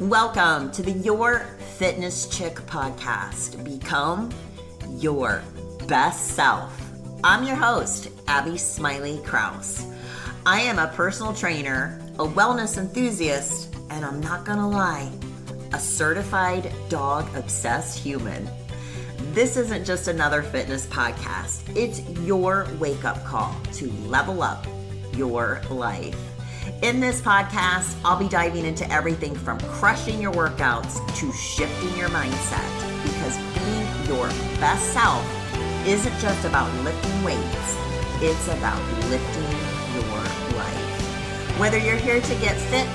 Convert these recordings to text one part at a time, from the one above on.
Welcome to the Your Fitness Chick podcast. Become your best self. I'm your host, Abby Smiley Krause. I am a personal trainer, a wellness enthusiast, and I'm not gonna lie, a certified dog-obsessed human. This isn't just another fitness podcast. It's your wake-up call to level up your life. In this podcast, I'll be diving into everything from crushing your workouts to shifting your mindset, because being your best self isn't just about lifting weights, it's about lifting your life. Whether you're here to get fit,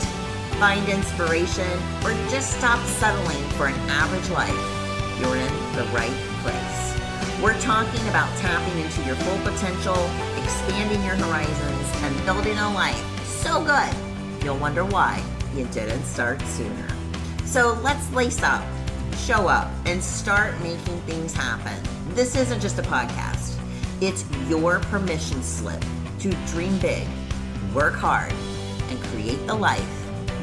find inspiration, or just stop settling for an average life, you're in the right place. We're talking about tapping into your full potential, expanding your horizons, and building a life so good, you'll wonder why you didn't start sooner. So let's lace up, show up, and start making things happen. This isn't just a podcast. It's your permission slip to dream big, work hard, and create the life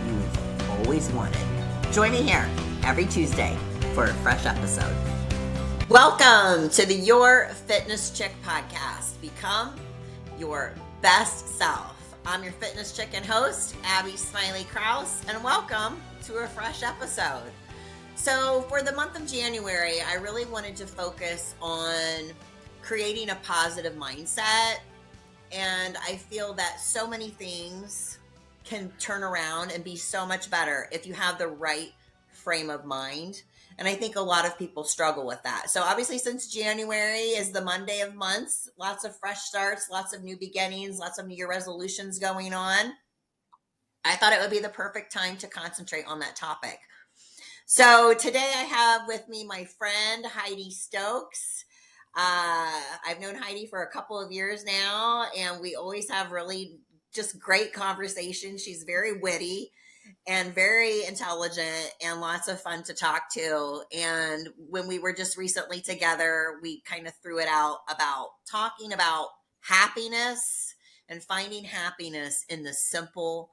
you've always wanted. Join me here every Tuesday for a fresh episode. Welcome to the Your Fitness Chick podcast. Become your best self. I'm your fitness chick and host, Abby Smiley Krause, and welcome to a fresh episode. So for the month of January, I really wanted to focus on creating a positive mindset. And I feel that so many things can turn around and be so much better if you have the right frame of mind. And I think a lot of people struggle with that. So obviously, since January is the Monday of months, lots of fresh starts, lots of new beginnings, lots of New Year resolutions going on. I thought it would be the perfect time to concentrate on that topic. So today I have with me my friend, Heidi Stokes. I've known Heidi for a couple of years now, and we always have really just great conversations. She's very witty and very intelligent and lots of fun to talk to. And when we were just recently together, we kind of threw it out about talking about happiness and finding happiness in the simple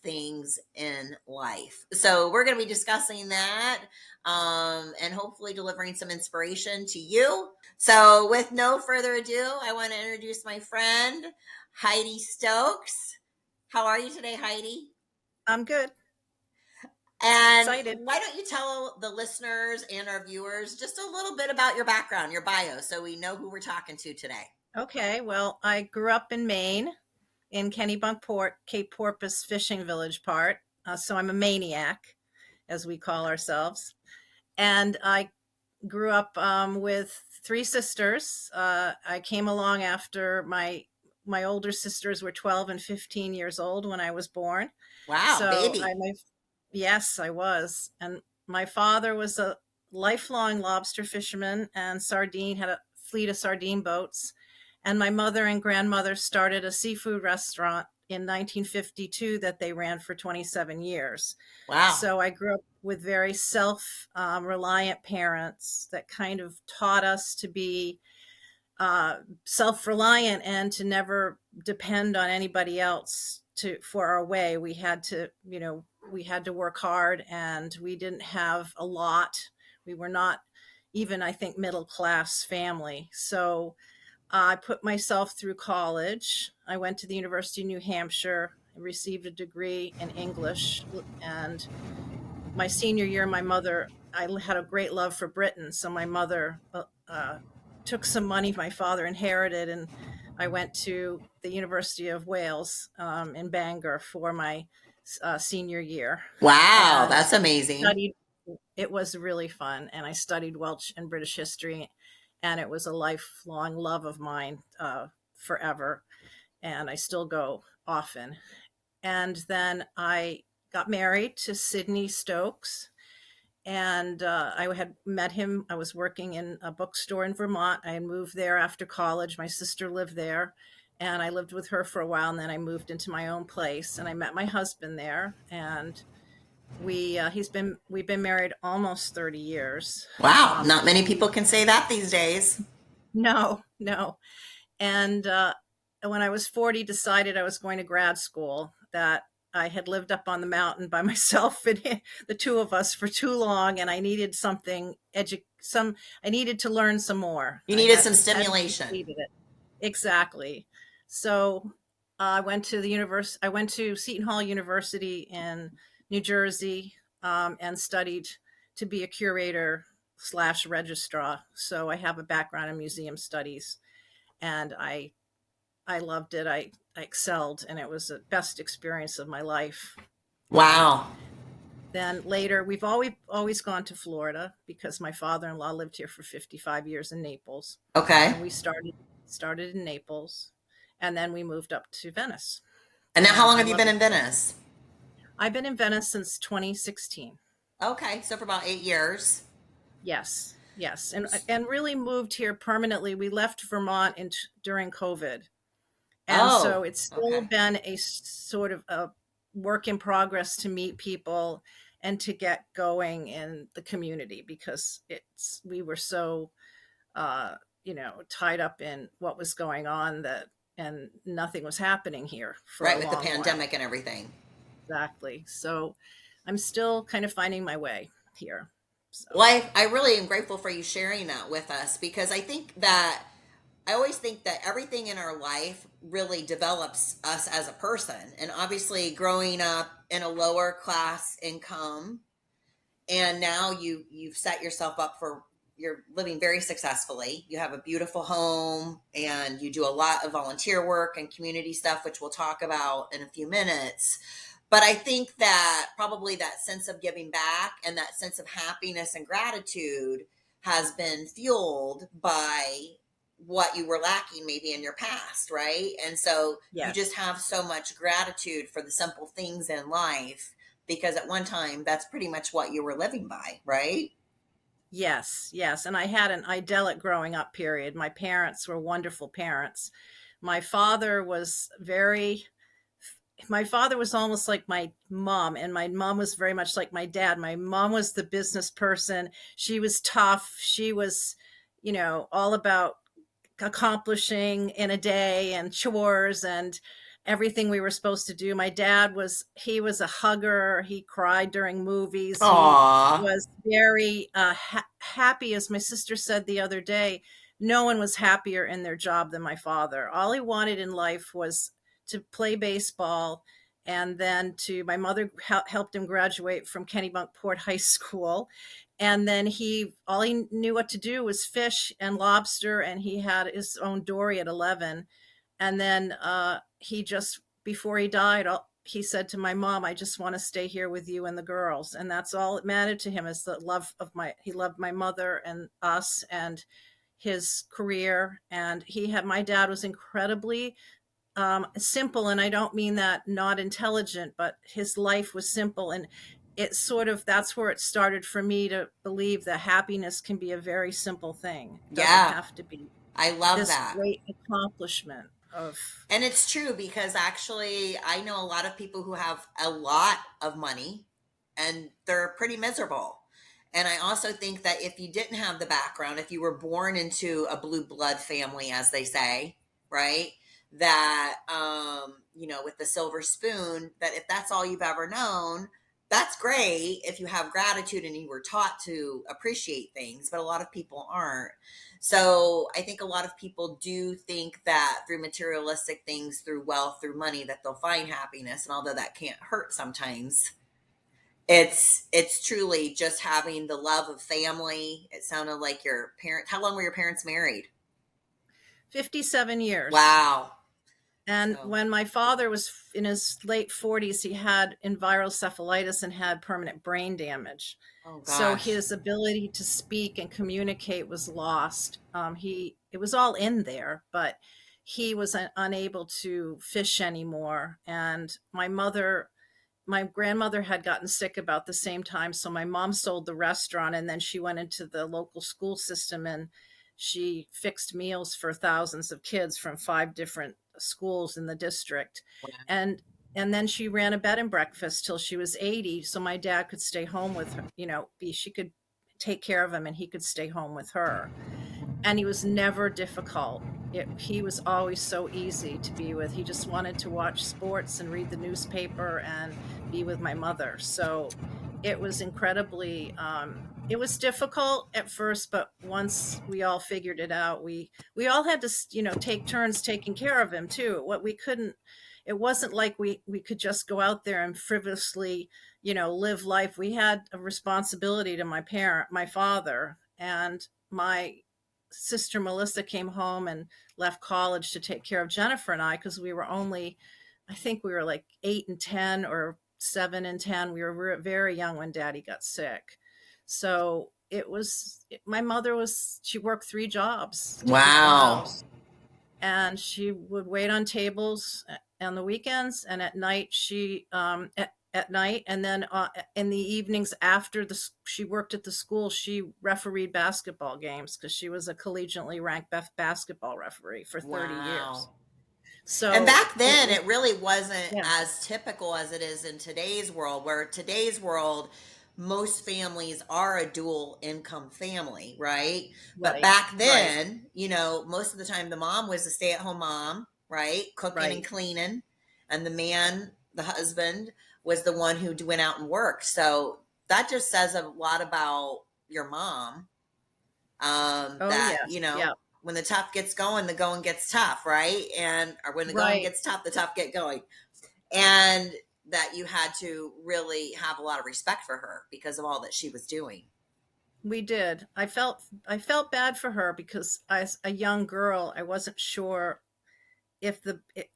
things in life. So we're going to be discussing that and hopefully delivering some inspiration to you. So with no further ado, I want to introduce my friend, Heidi Stokes. How are you today, Heidi? I'm good. And Excited. why don't you tell the listeners and our viewers just a little bit about your background, your bio, so we know who we're talking to today. Okay, well, I grew up in Maine, in Kennebunkport, Cape Porpoise Fishing Village part. So I'm a maniac, as we call ourselves. And I grew up with three sisters. I came along after my older sisters were 12 and 15 years old when I was born. Wow, So baby. Yes, I was. And my father was a lifelong lobster fisherman and had a fleet of sardine boats. And my mother and grandmother started a seafood restaurant in 1952 that they ran for 27 years. Wow. So I grew up with very self-reliant parents that kind of taught us to be self-reliant and to never depend on anybody else for our way. We had to work hard, and we didn't have a lot. We were not even, I think, middle class family. So I put myself through college. I went to the University of New Hampshire, received a degree in English, and my senior year, I had a great love for Britain. So my mother took some money my father inherited, and I went to the University of Wales in Bangor for my senior year. Wow, And that's amazing. It was really fun, and I studied Welsh and British history, and it was a lifelong love of mine forever, and I still go often. And then I got married to Sidney Stokes, and I had met him. I was working in a bookstore in Vermont. I had moved there after college. My sister lived there, and I lived with her for a while, and then I moved into my own place, and I met my husband there, and we've been married almost 30 years. Wow, not many people can say that these days. No. And when I was 40, decided I was going to grad school, that I had lived up on the mountain by myself and the two of us for too long, and I needed I needed to learn some more. You I needed some hadn't stimulation. completed it. Exactly. So I went to I went to Seton Hall University in New Jersey, and studied to be a curator slash registrar. So I have a background in museum studies, and I loved it. I excelled, and it was the best experience of my life. Um, Wow. then later, we've always gone to Florida because my father-in-law lived here for 55 years in Naples, Okay. and we started in Naples, and then we moved up to Venice, And now, how and long I have you love been it in here. Venice? I've been in Venice since 2016. Okay, so for about 8 years. Yes, yes, and really moved here permanently. We left Vermont during COVID, and Oh, so it's still okay. been a sort of a work in progress to meet people and to get going in the community, because we were so tied up in what was going on, that and nothing was happening here for Right, a with the long while. pandemic and everything. Exactly. So I'm still kind of finding my way here. Well, So I really am grateful for you sharing that with us because I always think that everything in our life really develops us as a person. And obviously, growing up in a lower class income, and now you've set yourself up for you're living very successfully. You have a beautiful home and you do a lot of volunteer work and community stuff, which we'll talk about in a few minutes. But I think that probably that sense of giving back and that sense of happiness and gratitude has been fueled by what you were lacking maybe in your past, right? And so you just yes. have so much gratitude for the simple things in life because at one time that's pretty much what you were living by, right? Yes, yes. And I had an idyllic growing up period. My parents were wonderful parents. My father was very, my father was almost like my mom, and my mom was very much like my dad. My mom was the business person. She was tough. She was, all about accomplishing in a day and chores and everything we were supposed to do. My dad he was a hugger. He cried during movies. He Aw. was very happy, as my sister said the other day. No one was happier in their job than my father. All he wanted in life was to play baseball, and then to my mother helped him graduate from Kennebunkport High School, and then he all he knew what to do was fish and lobster, and he had his own dory at 11. And then he just before he died, he said to my mom, I just want to stay here with you and the girls. And that's all that mattered to him, is the love of he loved my mother and us and his career. And my dad was incredibly simple, and I don't mean that not intelligent, but his life was simple, and it sort of that's where it started for me to believe that happiness can be a very simple thing. It doesn't Yeah, have to be I love this that. great accomplishment of And it's true because actually, I know a lot of people who have a lot of money and they're pretty miserable. And I also think that if you didn't have the background, if you were born into a blue blood family, as they say, right? That, with the silver spoon, that if that's all you've ever known, that's great if you have gratitude and you were taught to appreciate things, but a lot of people aren't. So I think a lot of people do think that through materialistic things, through wealth, through money, that they'll find happiness. And although that can't hurt sometimes, it's truly just having the love of family. It sounded like your parents. How long were your parents married? 57 years. Wow. And So, when my father was in his late 40s, he had envirocephalitis and had permanent brain damage. oh So gosh. his ability to speak and communicate was lost. It was all in there, but he was unable to fish anymore. And my grandmother had gotten sick about the same time, so my mom sold the restaurant, and then she went into the local school system, and she fixed meals for thousands of kids from 5 different schools in the district. And then she ran a bed and breakfast till she was 80, so my dad could stay home with her, she could take care of him and he could stay home with her. And he was never difficult. he was always so easy to be with. He just wanted to watch sports and read the newspaper and be with my mother. So it was incredibly, it was difficult at first, but once we all figured it out, we all had to, take turns taking care of him too. What we couldn't, it wasn't like we could just go out there and frivolously, live life. We had a responsibility to my father, and my sister Melissa came home and left college to take care of Jennifer and I, because we were only, I think we were like 8 and 10 or 7 and 10. We were very young when Daddy got sick. So my mother she worked 3 jobs to keep the Wow. house, and she would wait on tables on the weekends, and at night at night, and then in the evenings after she worked at the school, she refereed basketball games, because she was a collegiately ranked basketball referee for 30 years. Wow. And So back then, it really wasn't yeah, as typical as it is in today's world, where today's world, most families are a dual income family, right? But right, back right, then, most of the time the mom was a stay at home mom, right? Cooking and right. cleaning. And the man, the husband, was the one who went out and worked. So that just says a lot about your mom, Oh that yes, yeah, when the tough gets going, the going gets tough, right? And or when the going right. gets tough, the tough get going. And that you had to really have a lot of respect for her because of all that she was doing. We did. I felt bad for her, because as a young girl, I wasn't sure if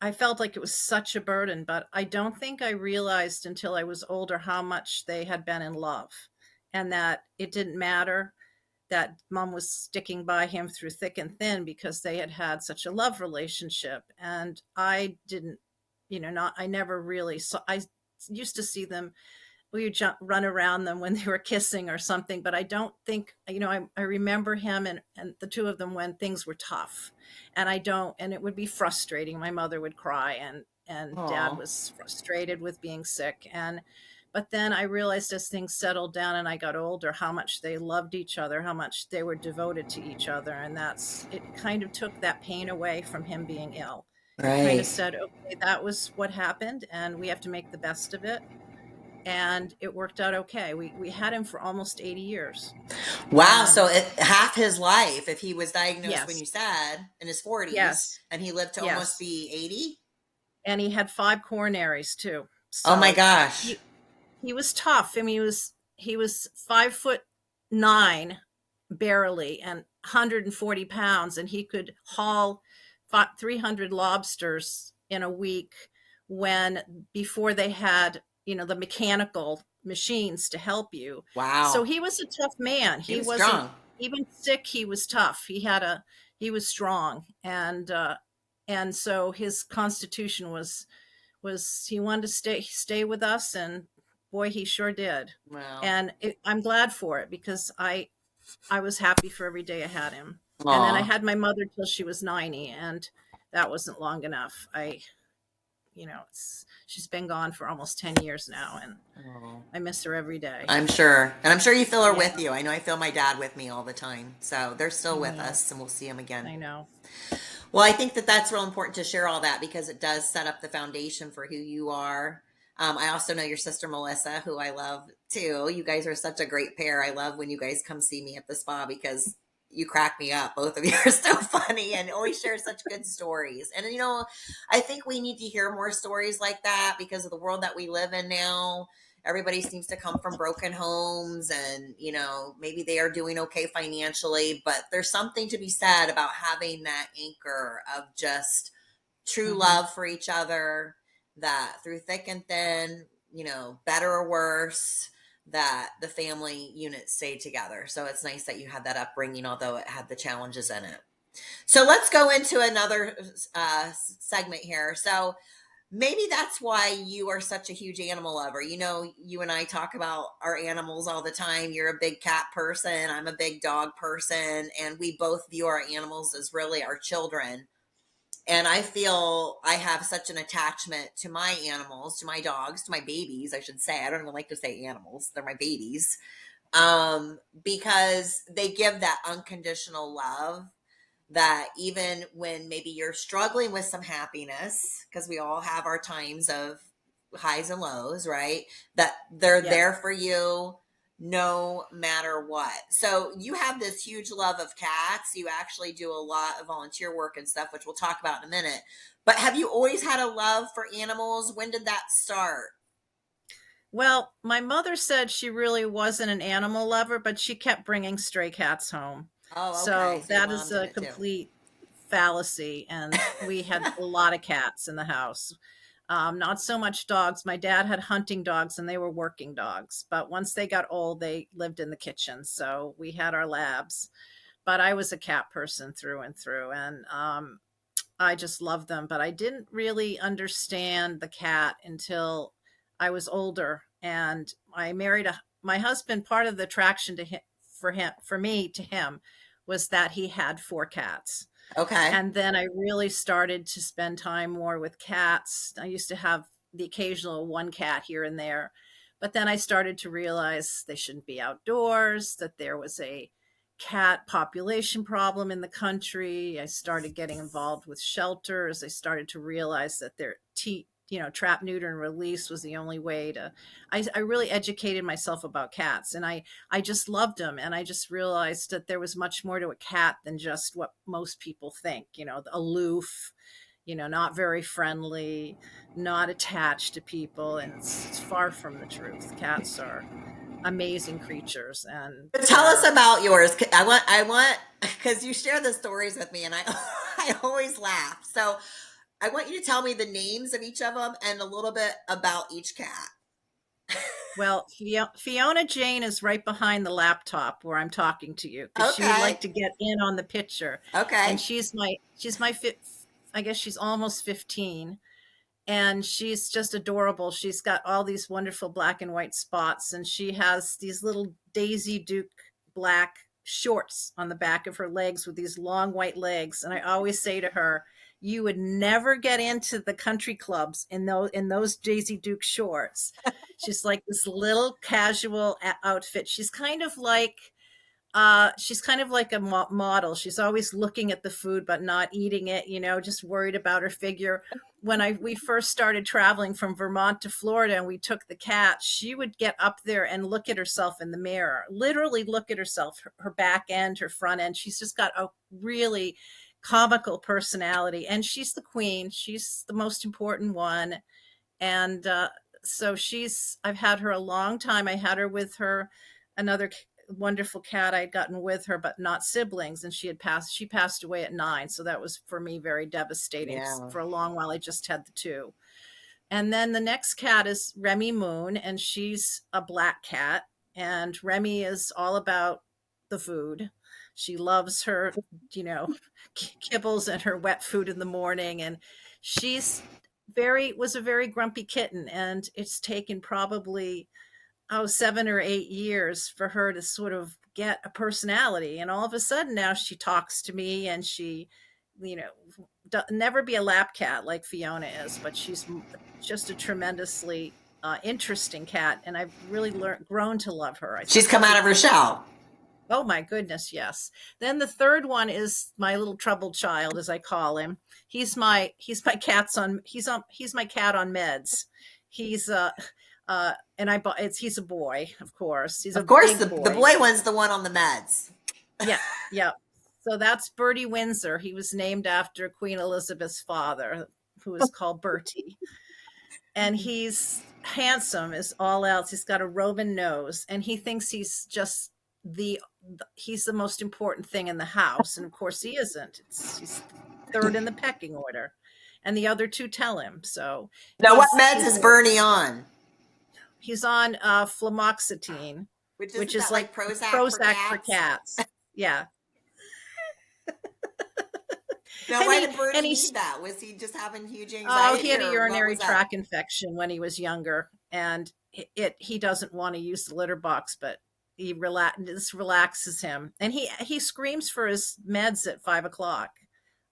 I felt like it was such a burden, but I don't think I realized until I was older how much they had been in love, and that it didn't matter that mom was sticking by him through thick and thin, because they had had such a love relationship. And I didn't, not, I never really saw, I used to see them, we would run around them when they were kissing or something, but I don't think, I remember him and the two of them when things were tough, and I don't, and it would be frustrating. My mother would cry, and dad Oh, was frustrated with being sick. But then I realized, as things settled down and I got older, how much they loved each other, how much they were devoted to each other. And it kind of took that pain away from him being ill. It kind of right. said, okay, that was what happened, and we have to make the best of it. And it worked out okay. We had him for almost 80 years. Wow. So And half his life, if he was diagnosed when yes, you said in his 40s yes, and he lived to almost yes. be 80. And he had 5 coronaries too. Oh my So gosh. he was tough. I mean, he was 5'9", barely, and 140 pounds, and he could haul 300 lobsters in a week, when before they had, the mechanical machines to help you. So Wow. he was a tough man. He He was wasn't strong. even sick. He was tough. He was strong, and so his constitution he wanted to stay with us, and boy, he sure did. Wow. And I'm glad for it, because I was happy for every day I had him. And then I Aw. had my mother till she was 90, and that wasn't long enough. She's been gone for almost 10 years now, and Oh. I miss her every day. I'm sure. And I'm sure you feel her Yeah, with you. I know I feel my dad with me all the time. So they're still I with know. us and we'll see them again. I know. Well, I think that that's real important to share all that because it does set up the foundation for who you are. I also know your sister Melissa, who I love too. You guys are such a great pair. I love when you guys come see me at the spa because you crack me up. Both of you are so funny and always share such good stories. And I think we need to hear more stories like that because of the world that we live in now. Everybody seems to come from broken homes and maybe they are doing okay financially, but there's something to be said about having that anchor of just true Hmm. love for each other, that through thick and thin, better or worse, that the family unit stayed together. So it's nice that you had that upbringing, although it had the challenges in it. So let's go into another segment here. So maybe that's why you are such a huge animal lover. You and I talk about our animals all the time. You're a big cat person, I'm a big dog person, and we both view our animals as really our children. And I feel I have such an attachment to my animals, to my dogs, to my babies, I should say. I don't even like to say animals, they're my babies. Because they give that unconditional love that even when maybe you're struggling with some happiness, because we all have our times of highs and lows, right? That they're Yes. there for you no matter what. So you have this huge love of cats. You actually do a lot of volunteer work and stuff, which we'll talk about in a minute. But have you always had a love for animals? When did that start? Well, my mother said she really wasn't an animal lover, but she kept bringing stray cats home. Oh, okay. So So your that mom is did a it too. complete fallacy. And we had a lot of cats in the house. Not so much dogs. My dad had hunting dogs and they were working dogs. But once they got old, they lived in the kitchen. So we had our labs. But I was a cat person through and through. And I just loved them, but I didn't really understand the cat until I was older and I married my husband. Part of the attraction to him, for me, to him was that he had four cats. Okay. And then I really started to spend time more with cats. I used to have the occasional one cat here and there, but then I started to realize they shouldn't be outdoors, that there was a cat population problem in the country. I started getting involved with shelters. I started to realize that trap, neuter, and release was the only way to. I really educated myself about cats, and I just loved them, and I just realized that there was much more to a cat than just what most people think. Aloof, not very friendly, not attached to people, and it's far from the truth. Cats are amazing creatures, and But tell us they're about yours. I want, because you share the stories with me, and I, I always laugh. So I want you to tell me the names of each of them and a little bit about each cat. well, Fiona Jane is right behind the laptop where I'm talking to you because she would Okay. like to get in on the picture, and Okay. I guess she's almost 15, and she's just adorable. She's got all these wonderful black and white spots, and she has these little Daisy Duke black shorts on the back of her legs with these long white legs. And I always say to her, "You would never get into the country clubs in those Daisy Duke shorts." She's like this little casual outfit. She's kind of like a model. She's always looking at the food but not eating it, just worried about her figure. When we first started traveling from Vermont to Florida and we took the cat, she would get up there and look at herself in the mirror, literally look at herself, her back end, her front end. She's just got a really comical personality, and she's the queen. She's the most important one. And so I've had her a long time. I had her with her another wonderful cat I'd gotten with her, but not siblings, and she passed away at 9, so that was for me very devastating. Yeah. For a long while I just had the two. And then the next cat is Remy Moon, and she's a black cat. And Remy is all about the food. She loves her, you know, kibbles and her wet food in the morning. And she's was a very grumpy kitten. And it's taken probably, 7 or 8 years for her to sort of get a personality. And all of a sudden now she talks to me, and she, you know, never be a lap cat like Fiona is, but she's just a tremendously interesting cat, and I've really grown to love her. I She's think come that's out a of her shell. Oh my goodness, yes. Then the third one is my little troubled child, as I call him. He's my cat on meds. He's and I bought it's he's a boy, of course. He's Of a course, big the boy. boy one's the one on the meds. Yeah, yeah. So that's Bertie Windsor. He was named after Queen Elizabeth's father, who was called Bertie. And he's handsome as all else. He's got a Roman nose, and he thinks the he's the most important thing in the house, and of course he isn't. He's third in the pecking order, and the other two tell him. So Now, what he's meds he's is Bernie on? he's on fluoxetine, Which which isn't is that like like Prozac for Prozac for cats? cats. Yeah, Now, and why he did and Bernie he's need that? Was he just having huge he anxiety, had a or what urinary was up? tract infection when he was younger, and he doesn't want to use the litter box, but this relaxes him, and he screams for his meds at 5 o'clock.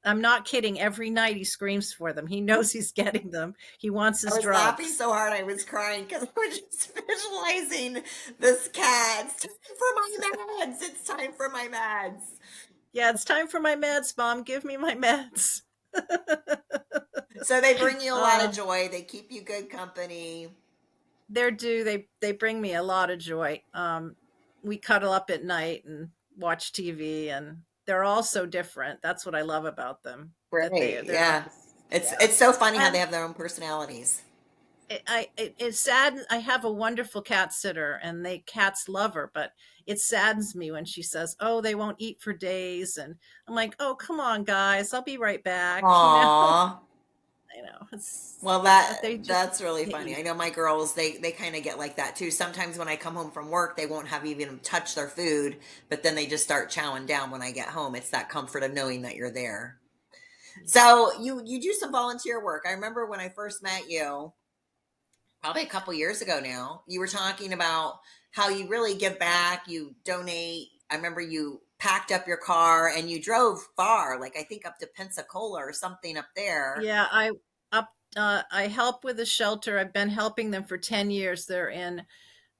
I'm not kidding. Every night he screams for them. He knows he's getting them. He wants I his was laughing drugs. so hard I was crying because I was just visualizing this cat. It's time for my meds. It's time for my meds. Yeah, it's time for my meds, Mom. Give me my meds. So they bring you a lot of uh, joy. They keep you good company. they're due. They bring me a lot of joy. We cuddle up at night and watch TV, and they're all so different. That's what I love about them. That Right. they're not Yeah. just, yeah. It's so funny how they And have their own personalities. it's sad. I have a wonderful cat sitter, and they cats love her, but it saddens me when she says, "Oh, they won't eat for days," and I'm like, "Oh, come on, guys, I'll be right back." You know, Aw. I know it's, Well, but they just that's really they funny. eat. I know my girls, they kind of get like that too. Sometimes when I come home from work, they won't have even touched their food, but then they just start chowing down when I get home. It's that comfort of knowing that you're there. Yeah. So you do some volunteer work. I remember when I first met you, probably a couple years ago now, you were talking about how you really give back, you donate. I remember you packed up your car and you drove far, like I think up to Pensacola or something up there. Yeah, I help with the shelter. I've been helping them for 10 years.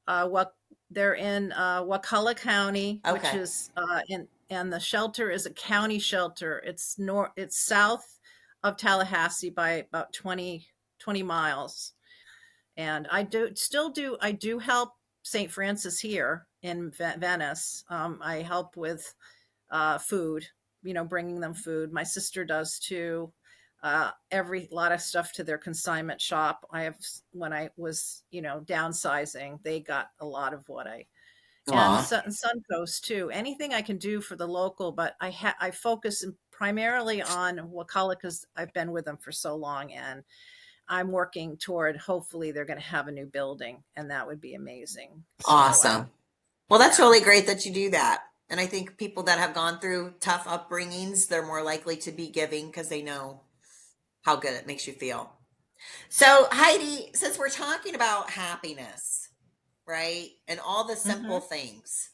What they're in Wakulla County, which Okay. is in and the shelter is a county shelter. It's south of Tallahassee by about 20 miles. And I do help St. Francis here in Venice. I help with food, bringing them food. My sister does too. Every lot of stuff to their consignment shop. I have when I was, downsizing, they got a lot of what I and Aw. Suncoast too. Anything I can do for the local, but I focus primarily on Wakulla because I've been with them for so long, and I'm working toward hopefully they're going to have a new building, and that would be amazing. So Awesome. Well, that's yeah. really great that you do that. And I think people that have gone through tough upbringings, they're more likely to be giving because they know how good it makes you feel. So, Heidi, since we're talking about happiness, right, and all the simple Mhm. things,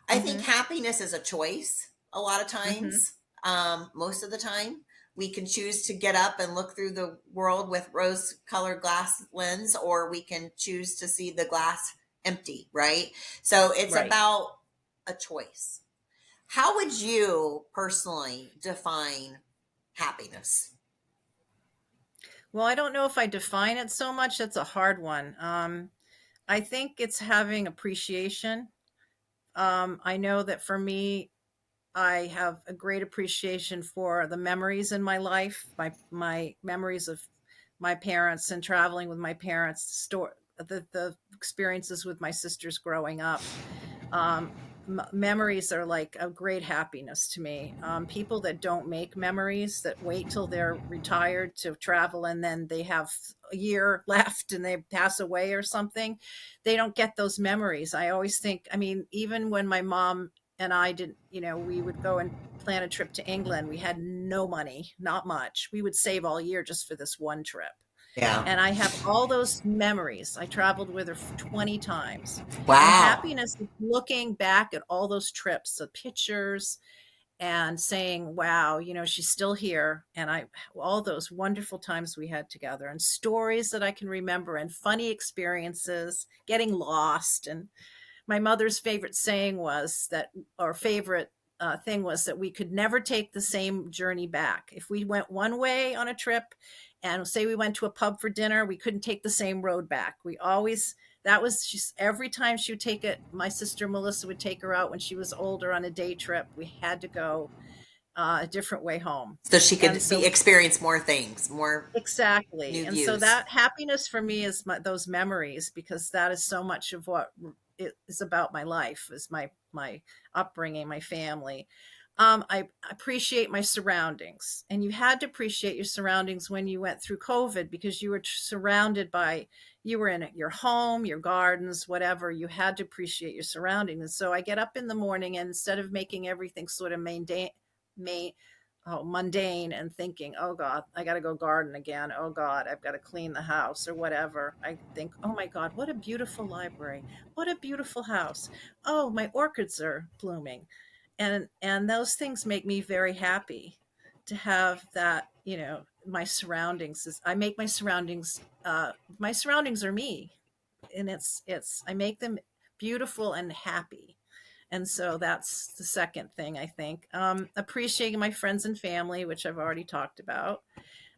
I think Mhm. happiness is a choice a lot of Mhm. times. Most of the time, we can choose to get up and look through the world with rose colored glass lens, or we can choose to see the glass empty, right? So it's Right. about a choice. How would you personally define happiness? Well, I don't know if I define it so much. That's a hard one. I think it's having appreciation. I know that for me, I have a great appreciation for the memories in my life, my memories of my parents and traveling with my parents, the experiences with my sisters growing up. Um, Memories are like a great happiness to me. People that don't make memories, that wait till they're retired to travel and then they have a year left and they pass away or something, they don't get those memories. I always think, I mean, even when my mom and I didn't, we would go and plan a trip to England. We had no money, not much. We would save all year just for this one trip. Yeah. And I have all those memories. I traveled with her 20 times. And Wow. happiness is looking back at all those trips, the pictures, and saying, wow, she's still here. And all those wonderful times we had together and stories that I can remember and funny experiences, getting lost. And my mother's favorite saying was that, or favorite thing was that we could never take the same journey back. If we went one way on a trip and say we went to a pub for dinner, we couldn't take the same road back. We always, that was, she's, every time she would take it, my sister Melissa would take her out when she was older on a day trip. We had to go a different way home. So she And could be so experience more things, more exactly. new And so views. that happiness for me is those memories, because that is so much of what it is about my life, is my upbringing, my family. I appreciate my surroundings, and you had to appreciate your surroundings when you went through COVID, because you were surrounded by, you were in your home, your gardens, whatever. You had to appreciate your surroundings. And so I get up in the morning, and instead of making everything sort of mundane and thinking, oh God, I got to go garden again. Oh God, I've got to clean the house or whatever. I think, oh my God, what a beautiful library. What a beautiful house. Oh, my orchids are blooming. And those things make me very happy to have that, my surroundings is, I make my surroundings are me. And I make them beautiful and happy. And so that's the second thing, I think. Appreciating my friends and family, which I've already talked about.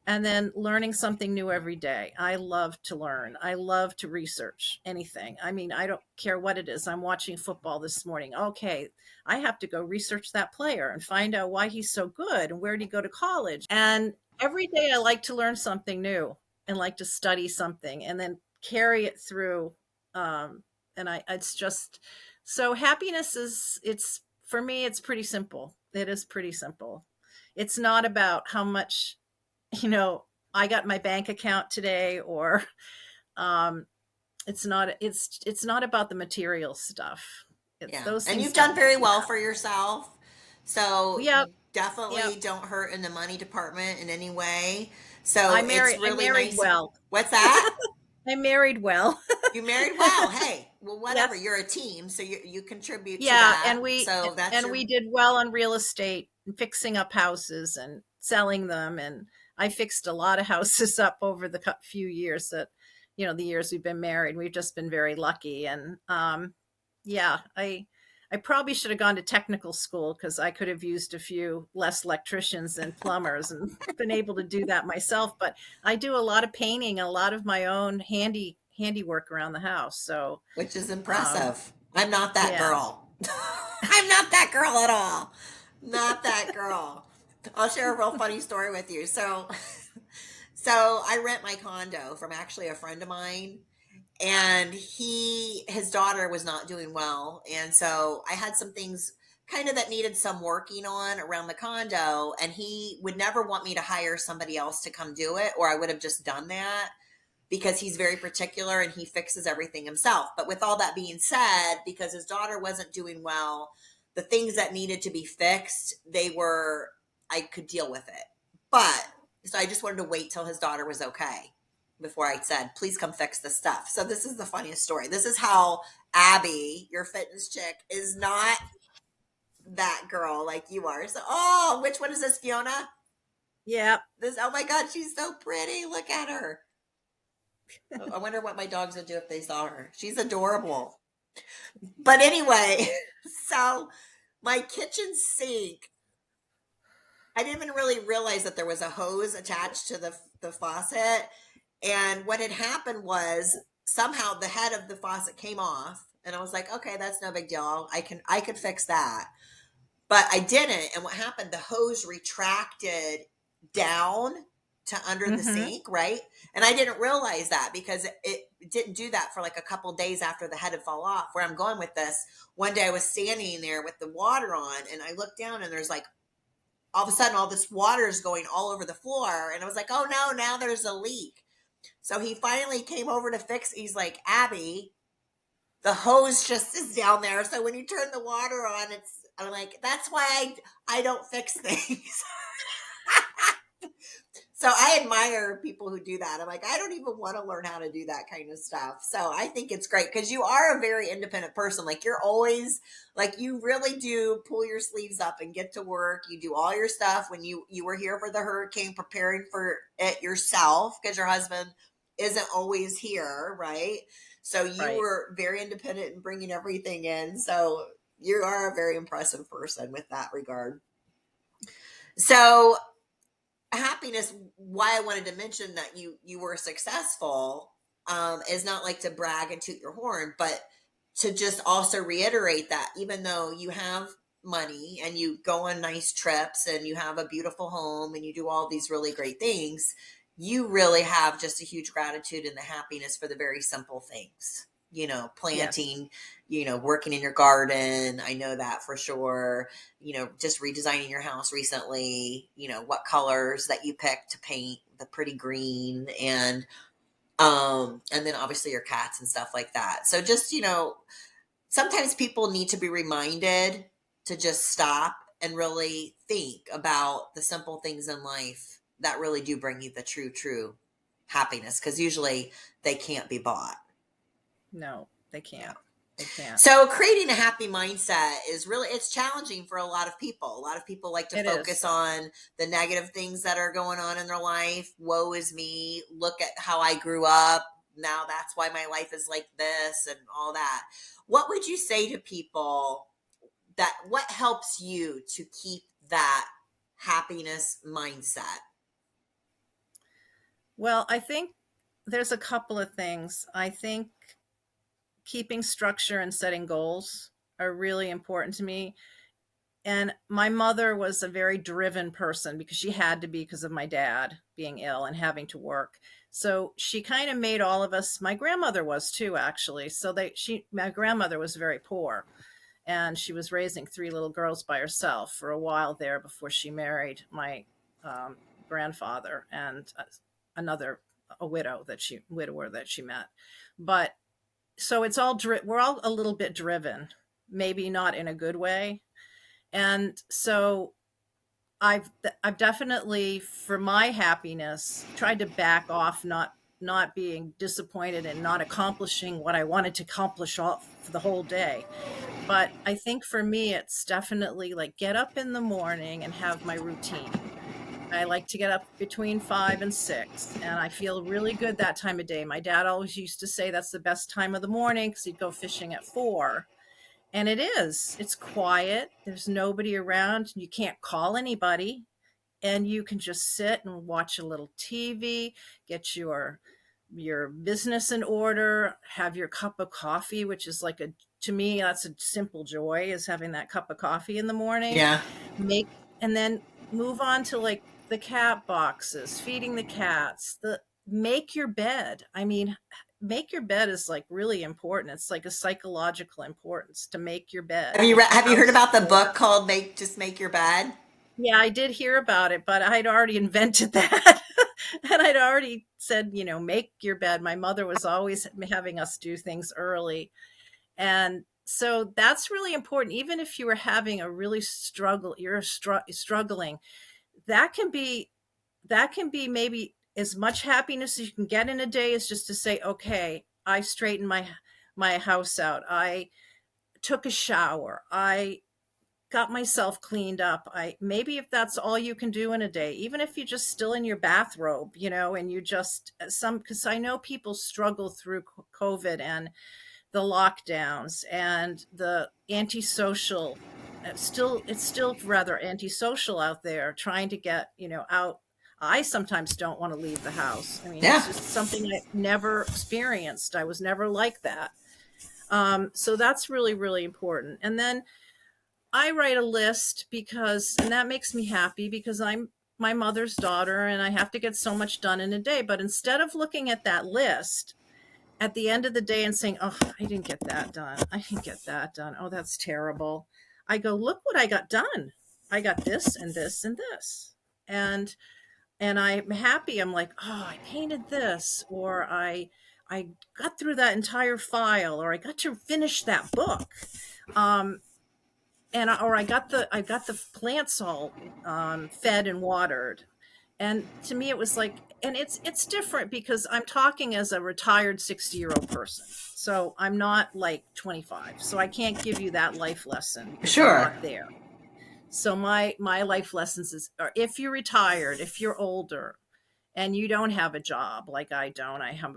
And then learning something new every day. I love to learn. I love to research anything. I mean, I don't care what it is. I'm watching football this morning. Okay, I have to go research that player and find out why he's so good and where did he go to college. And every day I like to learn something new and like to study something and then carry it through. And it's just so happiness is, it's for me, it's pretty simple. It is pretty simple. It's not about how much, you know, I got my bank account today, or um, it's not about the material stuff. It's Yeah. those And things you've done don't very make you well for happy. yourself. So Yep, you definitely yep. don't hurt in the money department in any way. So it's I really married nice. well. What's that? I married well. You married well. Hey, well, whatever. Yes. You're a team, so you contribute to Yeah, that. So that's and your, we did well on real estate, fixing up houses and selling them, and I fixed a lot of houses up over the few years that, you know, the years we've been married. We've just been very lucky, and yeah, I probably should have gone to technical school because I could have used a few less electricians and plumbers and been able to do that myself. But I do a lot of painting and a lot of my own handiwork around the house. So which is um, impressive. I'm not that yeah. girl. I'm not that girl at all. Not that girl. I'll share a real funny story with you. So I rent my condo from actually a friend of mine, and his daughter was not doing well, and so I had some things kind of that needed some working on around the condo, and he would never want me to hire somebody else to come do it, or I would have just done that because he's very particular and he fixes everything himself. But with all that being said, because his daughter wasn't doing well, the things that needed to be fixed, I could deal with it. But so I just wanted to wait till his daughter was okay before I said, please come fix this stuff. So this is the funniest story. This is how Abby, your fitness chick, is not that girl like you are. So, oh, which one is this, Fiona? Yeah. This, oh my God, she's so pretty. Look at her. I wonder what my dogs would do if they saw her. She's adorable. But anyway, so my kitchen sink, I didn't even really realize that there was a hose attached to the faucet. And what had happened was somehow the head of the faucet came off. And I was like, okay, that's no big deal. I could fix that. But I didn't. And what happened, the hose retracted down to under the Mm-hmm. sink, right? And I didn't realize that because it didn't do that for like a couple days after the head had fall off. Where I'm going with this, one day I was standing there with the water on and I looked down and there's like all of a sudden all this water is going all over the floor. And I was like, oh no, now there's a leak. So he finally came over to fix. He's like, Abby, the hose just is down there. So when you turn the water on, I'm like, that's why I don't fix things. So I admire people who do that. I'm like, I don't even want to learn how to do that kind of stuff. So I think it's great because you are a very independent person. Like you're always like you really do pull your sleeves up and get to work. You do all your stuff when you were here for the hurricane, preparing for it yourself because your husband isn't always here, right? So you Right. were very independent and bringing everything in. So you are a very impressive person with that regard. So happiness, why I wanted to mention that you were successful, is not like to brag and toot your horn, but to just also reiterate that even though you have money and you go on nice trips and you have a beautiful home and you do all these really great things, you really have just a huge gratitude and the happiness for the very simple things, Yes. planting, working in your garden. I know that for sure. Just redesigning your house recently, what colors that you picked to paint the pretty green, and then obviously your cats and stuff like that. So just, sometimes people need to be reminded to just stop and really think about the simple things in life that really do bring you the true happiness, because usually they can't be bought. No, they Yeah. can't. They can't. So creating a happy mindset is really, it's challenging for a lot of people. A lot of people like to It is. focus on the negative things that are going on in their life. Woe is me. Look at how I grew up. Now that's why my life is like this and all that. What would you say to people what helps you to keep that happiness mindset? Well, I think there's a couple of things. I think keeping structure and setting goals are really important to me. And my mother was a very driven person because she had to be because of my dad being ill and having to work. So she kind of made all of us, my grandmother was too, actually. So my grandmother was very poor, and she was raising three little girls by herself for a while there before she married my um, grandfather and another a widower that she met. But so we're all a little bit driven, maybe not in a good way. And so I've definitely, for my happiness, tried to back off, not being disappointed and not accomplishing what I wanted to accomplish all for the whole day. But I think for me, it's definitely like get up in the morning and have my routine. I like to get up between 5 and 6, and I feel really good that time of day. My dad always used to say that's the best time of the morning because he'd go fishing at 4. And it is. It's quiet. There's nobody around. You can't call anybody. And you can just sit and watch a little TV, get your business in order, have your cup of coffee, which is like to me, that's a simple joy, is having that cup of coffee in the morning. Yeah. Make and then move on to like the cat boxes, feeding the cats, the make your bed. I mean, make your bed is like really important. It's like a psychological importance to make your bed, get your Have you heard house about the in order. book called Make Your Bed? Yeah, I did hear about it, but I'd already invented that. And I'd already said, make your bed. My mother was always having us do things early. And so that's really important. Even if you were having a really struggling, that can be maybe as much happiness as you can get in a day is just to say, okay, I straightened my house out. I took a shower. I got myself cleaned up. I maybe if that's all you can do in a day, even if you're just still in your bathrobe, and you just some because I know people struggle through COVID and the lockdowns and the antisocial. It's still rather antisocial out there trying to get out. I sometimes don't want to leave the house. I mean, Yeah. it's just something I never experienced. I was never like that. So that's really, really important. And then I write a list and that makes me happy because I'm my mother's daughter and I have to get so much done in a day. But instead of looking at that list at the end of the day and saying, oh, I didn't get that done. I didn't get that done. Oh, that's terrible. I go, look what I got done. I got this and this and this. And I'm happy. I'm like, oh, I painted this, or I got through that entire file, or I got to finish that book. Um, or I got the plants all fed and watered. And to me, it was like, and it's different because I'm talking as a retired 60-year-old person, so I'm not like 25, so I can't give you that life lesson because I'm Sure. not there. So my life lessons are if you're retired, if you're older, and you don't have a job like I don't, I'm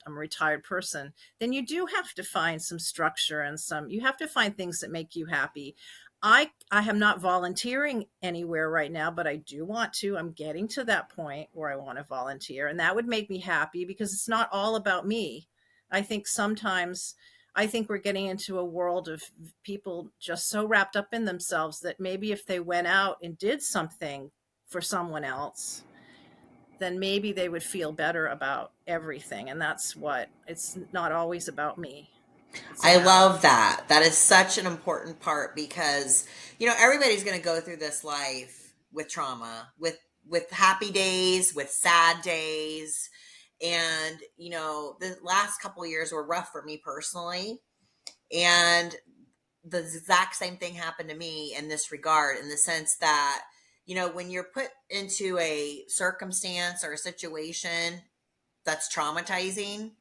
a retired person, then you do have to find some structure and you have to find things that make you happy. I am not volunteering anywhere right now, but I do want to. I'm getting to that point where I want to volunteer, and that would make me happy because it's not all about me. I think sometimes I think we're getting into a world of people just so wrapped up in themselves that maybe if they went out and did something for someone else, then maybe they would feel better about everything. And that's what it's not always about me. It's I about, love that. That is such an important part because, everybody's going to go through this life with trauma, with happy days, with sad days. And, the last couple of years were rough for me personally. And the exact same thing happened to me in this regard, in the sense that, when you're put into a circumstance or a situation that's traumatizing,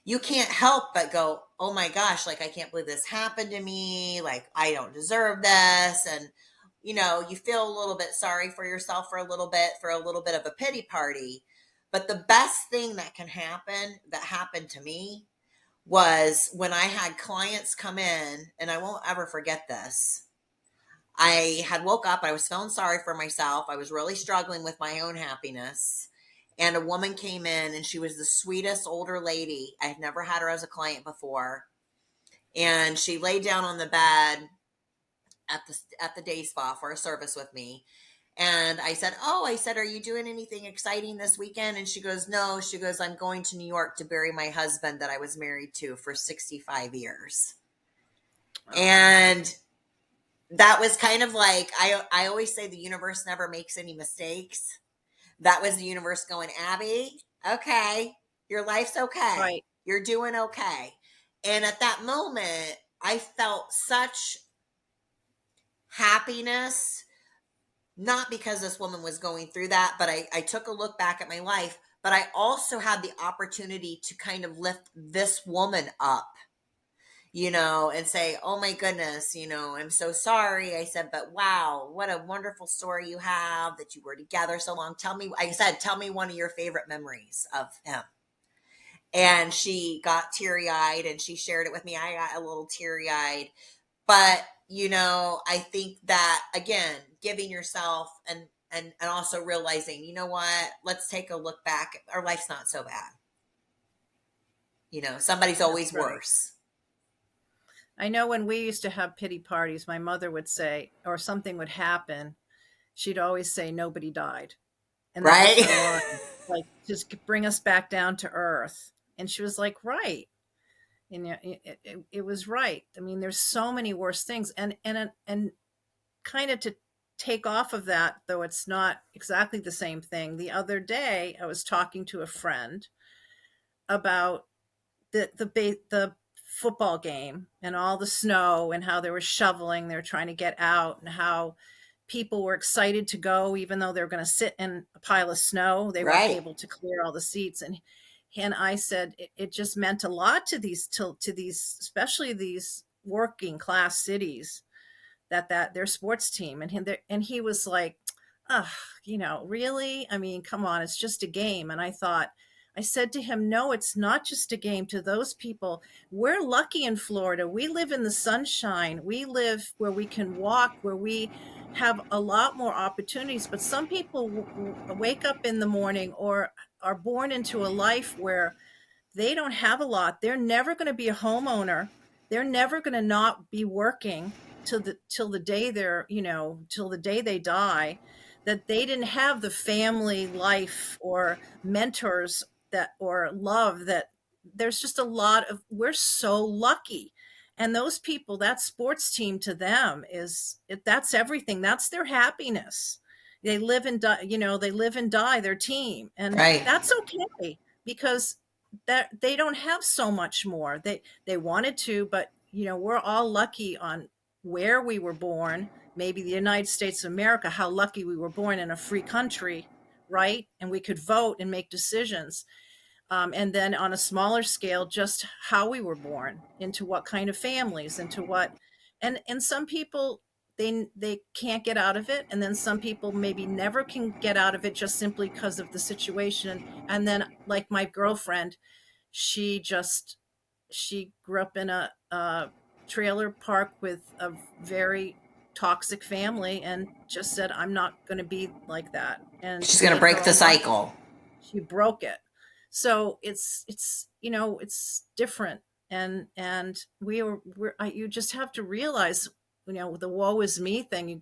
you can't help but go, oh my gosh, like, I can't believe this happened to me. Like, I don't deserve this. And, you feel a little bit sorry for yourself for a little bit of a pity party. But the best thing that can happen, that happened to me, was when I had clients come in, and I won't ever forget this. I had woke up, I was feeling sorry for myself. I was really struggling with my own happiness. And a woman came in and she was the sweetest older lady. I had never had her as a client before. And she laid down on the bed at the day spa for a service with me. And I said, "Oh," I said, "are you doing anything exciting this weekend?" And she goes, "No." She goes, "I'm going to New York to bury my husband that I was married to for 65 years." Oh, And that was kind of like, I always say the universe never makes any mistakes. That was the universe going, "Abby, okay, your life's okay. right, You're doing okay." And at that moment, I felt such happiness, not because this woman was going through that, but I took a look back at my life, but I also had the opportunity to kind of lift this woman up, and say, "Oh my goodness, I'm so sorry." I said, "But wow, what a wonderful story you have that you were together so long. Tell me," I said, "tell me one of your favorite memories of him." And she got teary eyed and she shared it with me. I got a little teary eyed. But, I think that again, giving yourself and also realizing, you know what, let's take a look back. Our life's not so bad. Somebody's that's always right. worse. I know when we used to have pity parties, my mother would say, or something would happen, she'd always say, "Nobody died." And that was Right? her line, like, just bring us back down to earth. And she was like, right. And yeah, it was right. I mean, there's so many worse things. And kind of to take off of that, though it's not exactly the same thing. The other day, I was talking to a friend about the football game and all the snow and how they were shoveling, they were trying to get out, and how people were excited to go even though they were going to sit in a pile of snow. They weren't Right. able to clear all the seats. And I said it just meant a lot to these, especially these working class cities, that their sports team. And he was like, "Ugh, really? I mean, come on, it's just a game." And I said to him, "No, it's not just a game to those people. We're lucky in Florida. We live in the sunshine. We live where we can walk, where we have a lot more opportunities. But some people wake up in the morning or are born into a life where they don't have a lot. They're never going to be a homeowner. They're never going to not be working till the day till the day they die, that they didn't have the family life or mentors that or love that there's just a lot of we're so lucky. And those people, that sports team to them that's everything. That's their happiness. They live and die, they live and die their team. And Right. that's okay because that they don't have so much more. They wanted to, but we're all lucky on where we were born. Maybe the United States of America, how lucky we were born in a free country, right? And we could vote and make decisions. And then on a smaller scale, just how we were born, into what kind of families, into what, and some people, they can't get out of it, and then some people maybe never can get out of it just simply because of the situation. And then, like my girlfriend, she just she grew up in a trailer park with a very toxic family and just said, "I'm not going to be like that." And She's it going to made her break a the lot. cycle. She broke it. So it's different. And you just have to realize, the woe is me thing. You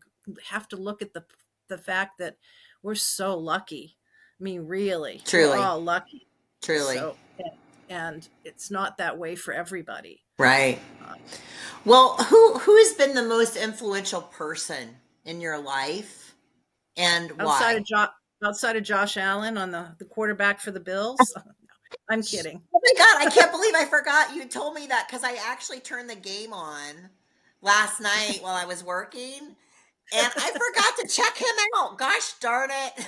have to look at the fact that we're so lucky. I mean, really, we're Truly. all lucky. Truly. So, and it's not that way for everybody. Right. Uh, Well, who has been the most influential person in your life and outside why? of outside of Josh Allen on the quarterback for the Bills, I'm kidding. Oh my God, I can't believe I forgot you told me that because I actually turned the game on last night while I was working and I forgot to check him out. Gosh darn it.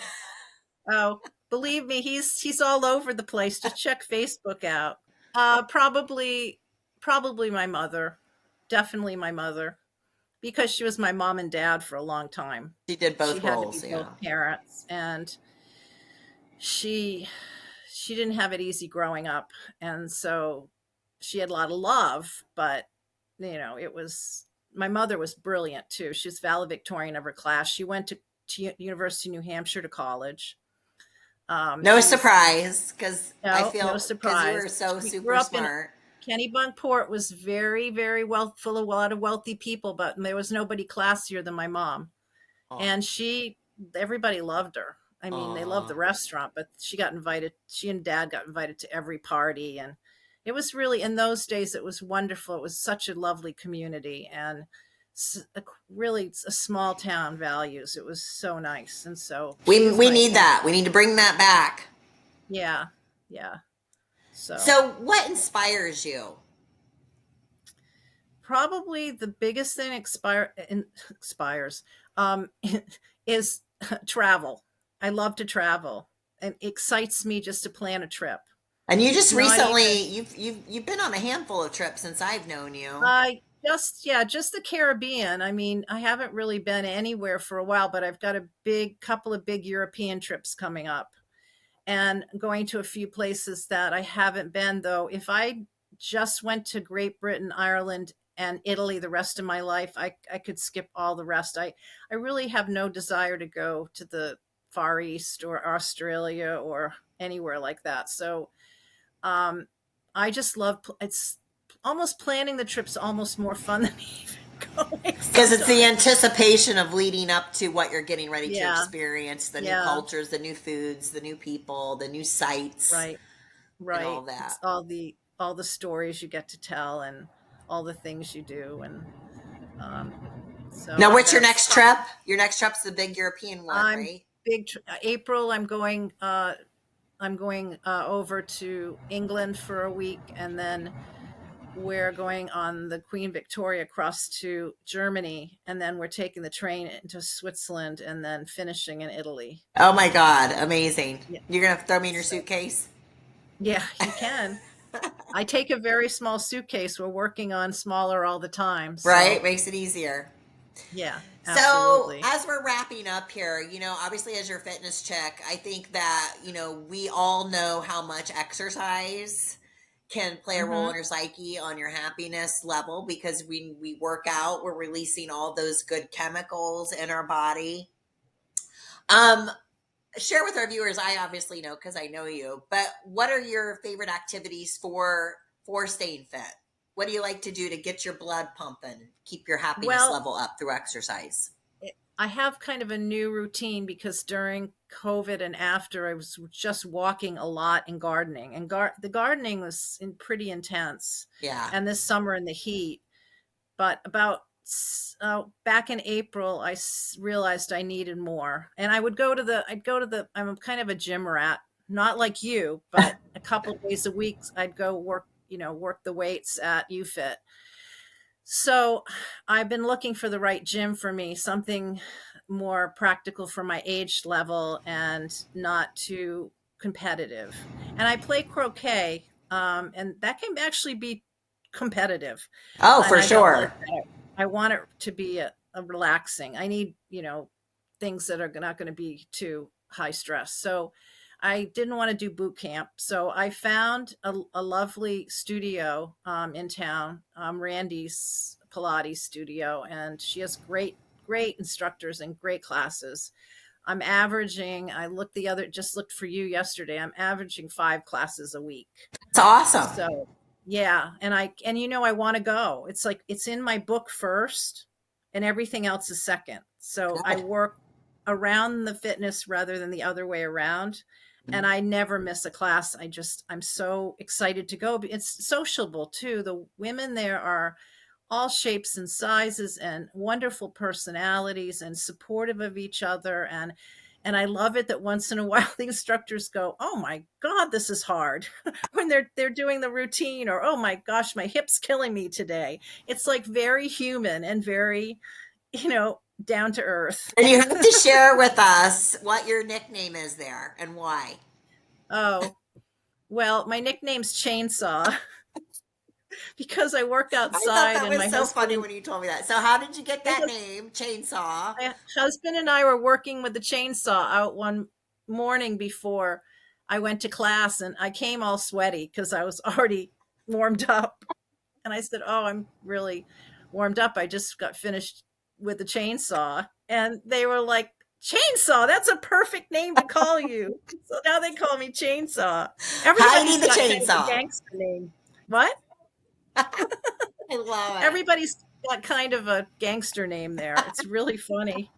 Oh, believe me, he's all over the place. Just check Facebook out. Probably my mother. Definitely my mother, because she was my mom and dad for a long time. She did She both had to be roles, both yeah. parents, and she she didn't have it easy growing up, and so she had a lot of love, but it was my mother was brilliant too. She was valedictorian of her class. She went to University of New Hampshire to college. No She was surprise, because I no feel because you surprise. were so We grew super up in smart. Kennebunkport was very, very full of a lot of wealthy people, but there was nobody classier than my mom. Aw, And everybody loved her. I mean, they loved aw. the restaurant, but she and dad got invited to every party. And it was really, in those days, it was wonderful. It was such a lovely community and really a small town values. It was so nice. And so We she's we my need that. We hero. need to bring that back. Yeah. Yeah. So So, what inspires you? probably the biggest thing expires is travel. I love to travel, and it excites me just to plan a trip. And you It's just not even recently you've been on a handful of trips since I've known you. I just yeah, just the Caribbean. I mean, I haven't really been anywhere for a while, but I've got a big couple of big European trips coming up and going to a few places that I haven't been, though. If I just went to Great Britain, Ireland, and Italy the rest of my life, I could skip all the rest. I really have no desire to go to the Far East or Australia or anywhere like that. So um, I just love it's almost planning the trips almost more fun than even going Because it's the sometimes. anticipation of leading up to what you're getting ready to Yeah, experience, the new yeah, cultures, the new foods, the new people, the new sights, right. and all Right. that. It's all the stories you get to tell and all the things you do and um Now, so what's your that's next trip? Your next trip's the big European one, I'm right? April I'm going over to England for a week, and then we're going on the Queen Victoria across to Germany, and then we're taking the train into Switzerland and then finishing in Italy. Oh my God, amazing. Yeah. You're gonna throw me in your So suitcase, yeah, you can. I take a very small suitcase. We're working on smaller all the time. right? So Makes it easier. yeah, So, absolutely. as we're wrapping up here, obviously, as your fitness check, I think that, we all know how much exercise can play a role Hmm. in your psyche on your happiness level because when we work out, we're releasing all those good chemicals in our body. Um, Share with our viewers, I obviously know because I know you, but what are your favorite activities for staying fit? What do you like to do to get your blood pumping, keep your happiness Well, level up through exercise? I have kind of a new routine because during COVID and after, I was just walking a lot and gardening, and the gardening was pretty intense. Yeah. And this summer in the heat, but about back in April, realized I needed more, and I'd go to the. I'm kind of a gym rat, not like you, but a couple of days a week, I'd go work the weights at UFit. So I've been looking for the right gym for me, something more practical for my age level and not too competitive. And I play croquet, and that can actually be competitive. Oh, And for I don't like sure. that. I want it to be a relaxing. I need, things that are not going to be too high stress. So I didn't want to do boot camp. So I found a lovely studio in town, Randy's Pilates studio, and she has great instructors and great classes. Just looked for you yesterday. I'm averaging 5 classes a week. It's awesome. So yeah, I want to go. It's like it's in my book first and everything else is second. So I Good. work around the fitness rather than the other way around. And I never miss a class. I'm so excited to go. It's sociable too. The women there are all shapes and sizes and wonderful personalities and supportive of each other, and I love it that once in a while the instructors go, "Oh my god, this is hard." When they're doing the routine, or "Oh my gosh, my hip's killing me today." It's like very human and very, down to earth. And you have to share with us what your nickname is there and why. Oh, well, my nickname's Chainsaw because I work I thought outside, that and was so funny when you told me that. So, how did you get my that hus- name, Chainsaw? my husband and I were working with the chainsaw out one morning before I went to class, and I came all sweaty because I was already warmed up. And I said, "Oh, I'm really warmed up. I just got finished with the chainsaw, and they were like, Chainsaw, that's a perfect name to call you. So now they call me Chainsaw. Heidi Everybody's the got kind of a chainsaw. gangster name. What? I love it. Everybody's got kind of a gangster name there. It's really funny.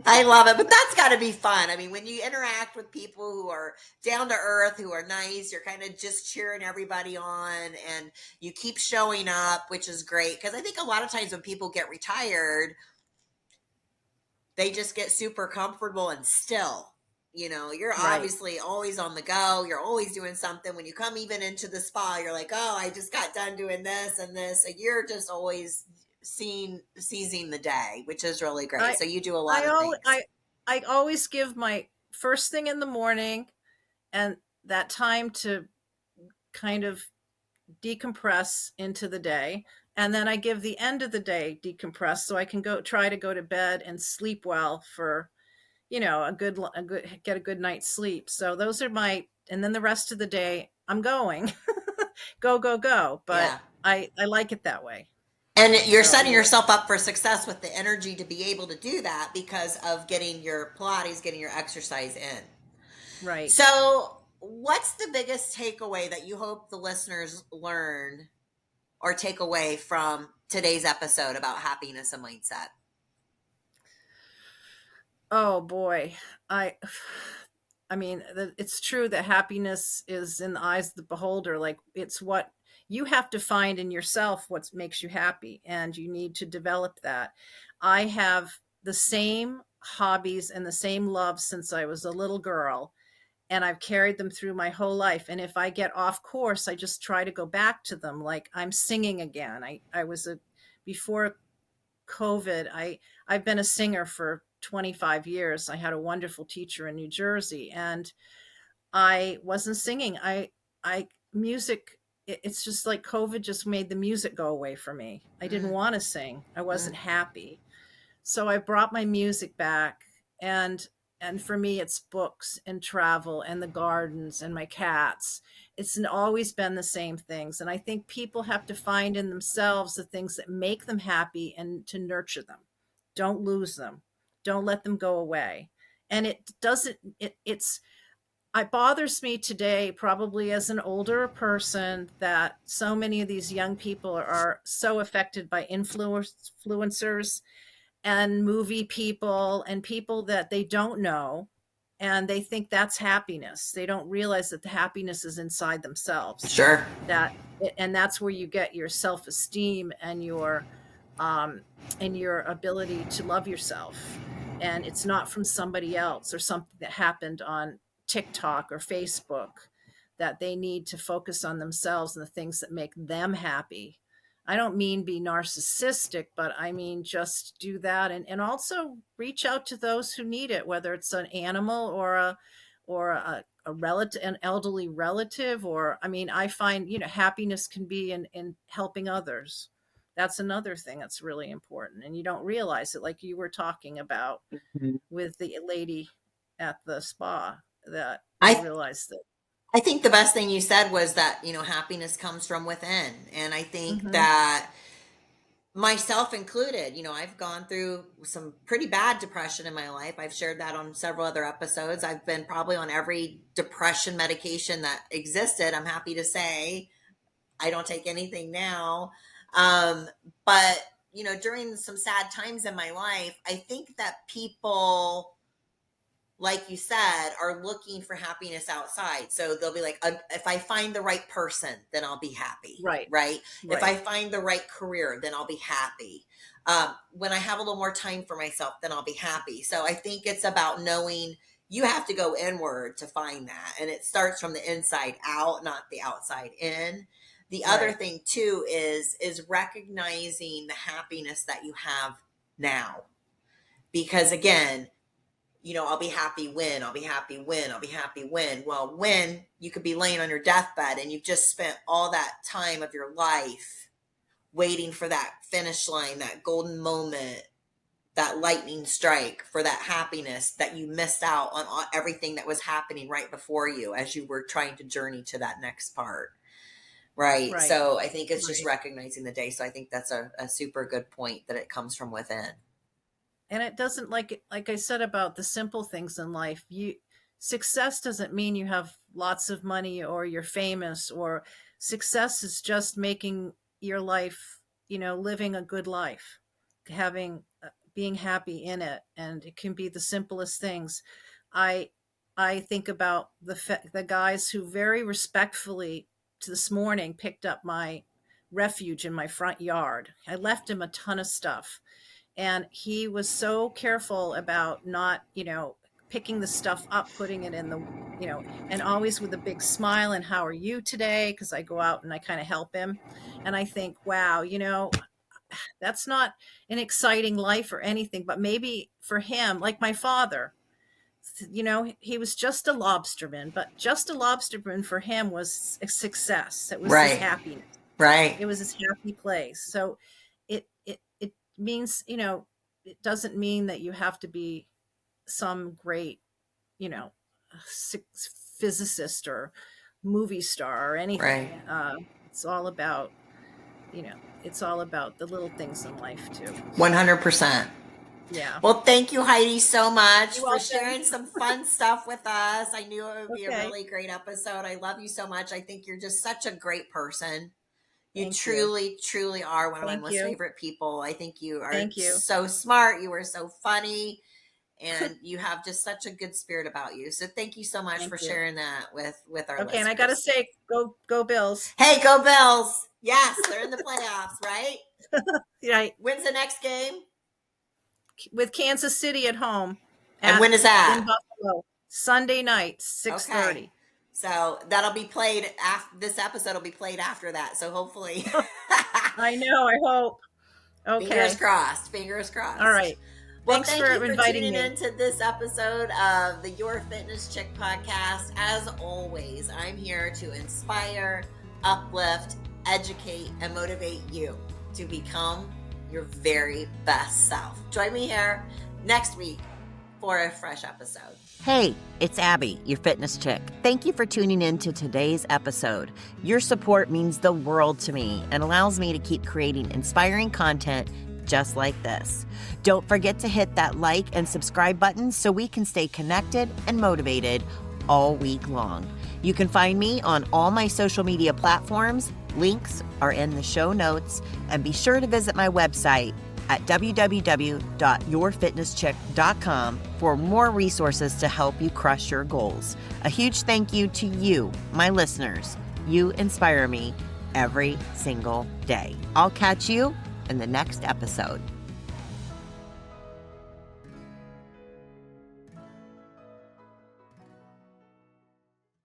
I love it, but that's got to be fun. I mean, when you interact with people who are down to earth, who are nice, you're kind of just cheering everybody on and you keep showing up, which is great. Because I think a lot of times when people get retired, they just get super comfortable and still. You know, you're Right. obviously always on the go. You're always doing something. When you come even into the spa, you're like, oh, I just got done doing this and this. So you're just always seizing the day, which is really great. I So you do a lot I of always things. I always give my first thing in the morning and that time to kind of decompress into the day, and then I give the end of the day decompress so I can go try to go to bed and sleep well for, a good get a good night's sleep. So those are my, and then the rest of the day I'm going go go go, but Yeah. I like it that way. And you're So setting yourself up for success with the energy to be able to do that because of getting your Pilates, getting your exercise in. right. So, what's the biggest takeaway that you hope the listeners learn or take away from today's episode about happiness and mindset? Oh boy. I I mean, it's true that happiness is in the eyes of the beholder. Like, it's what you have to find in yourself what makes you happy, and you need to develop that. I have the same hobbies and the same love since I was a little girl, and I've carried them through my whole life. And if I get off course, I just try to go back to them. Like, I'm singing again. I was a before COVID, I've been a singer for 25 years. I had a wonderful teacher in New Jersey, and I wasn't singing. I music it's just like COVID just made the music go away for me. I didn't Mm, want to sing. I mm. wasn't happy. So I brought my music back, and for me it's books and travel and the gardens and my cats. It's always been the same things, and I think people have to find in themselves the things that make them happy and to nurture them. Don't lose them. Don't let them go away. And it doesn't it bothers me today, probably as an older person, that so many of these young people are so affected by influencers and movie people and people that they don't know, and they think that's happiness. They don't realize that the happiness is inside themselves. Sure. That and that's where you get your self-esteem um and your ability to love yourself. And it's not from somebody else or something that happened on TikTok or Facebook. That they need to focus on themselves and the things that make them happy. I don't mean be narcissistic, but I mean just do that, and also reach out to those who need it, whether it's an animal or a relative, an elderly relative, or I mean, I find, happiness can be in helping others. That's another thing that's really important, and you don't realize it, like you were talking about Mhm. with the lady at the spa, that you I realize that. I think the best thing you said was that, happiness comes from within. And I think Hmm. that myself included, I've gone through some pretty bad depression in my life. I've shared that on several other episodes. I've been probably on every depression medication that existed. I'm happy to say I don't take anything now. Um, but, during some sad times in my life, I think that people, like you said, are looking for happiness outside. So they'll be like, if I find the right person, then I'll be happy, Right. right? If Right. I find the right career, then I'll be happy. When I have a little more time for myself, then I'll be happy. So I think it's about knowing you have to go inward to find that. And it starts from the inside out, not the outside in. The other Right. thing too is recognizing the happiness that you have now. Because again, I'll be happy when, I'll be happy when, I'll be happy when. Well, when you could be laying on your deathbed and you've just spent all that time of your life waiting for that finish line, that golden moment, that lightning strike for that happiness that you missed out on everything that was happening right before you as you were trying to journey to that next part. Right. Right. So I think it's just Right. recognizing the day. So I think that's a super good point that it comes from within. And it doesn't, like I said about the simple things in life, success doesn't mean you have lots of money or you're famous, or success is just making your life, living a good life, having being happy in it, and it can be the simplest things. I i think about the guys who very respectfully this morning picked up my refuge in my front yard. I left him a ton of stuff, and he was so careful about not, picking the stuff up, putting it in the, and always with a big smile, and how are you today, because I go out and I kind of help him. And I think, wow, that's not an exciting life or anything, but maybe for him, like my father, he was just a lobsterman, but just a lobsterman for him was a success. It was his Right. happiness. Right. It was his happy place. So it means, it doesn't mean that you have to be some great, you know, physicist or movie star or anything. Right. It's all about, it's all about the little things in life too. So, 100%. yeah. Well, thank you, Heidi, so much You're for welcome. sharing some fun stuff with us. I knew it would be a Okay. really great episode. I love you so much. I think you're just such a great person. You Thank you. truly, truly are one of my Thank most you. favorite people. I think you are Thank you. so smart. You are so funny, and you have just such a good spirit about you. So thank you so much Thank for you. sharing that with our Okay. And I got to listeners. say, go Bills. Hey, go Bills. Yes, they're in the playoffs, right? Right. When's the next game? With Kansas City at home And when is in that? Buffalo, Sunday night, Okay. 6:30. So that'll be played after this episode will be played after that. So hopefully I know. I hope. fingers Okay. crossed. Fingers All crossed. right. Well, Thanks thank for you for inviting tuning me. in to this episode of the Your Fitness Chick podcast. As always, I'm here to inspire, uplift, educate, and motivate you to become your very best self. Join me here next week for a fresh episode. Hey, it's Abby, your fitness chick. Thank you for tuning in to today's episode. Your support means the world to me and allows me to keep creating inspiring content just like this. Don't forget to hit that like and subscribe button so we can stay connected and motivated all week long. You can find me on all my social media platforms. Links are in the show notes, and be sure to visit my website at www.yourfitnesschick.com for more resources to help you crush your goals. A huge thank you to you, my listeners. You inspire me every single day. I'll catch you in the next episode.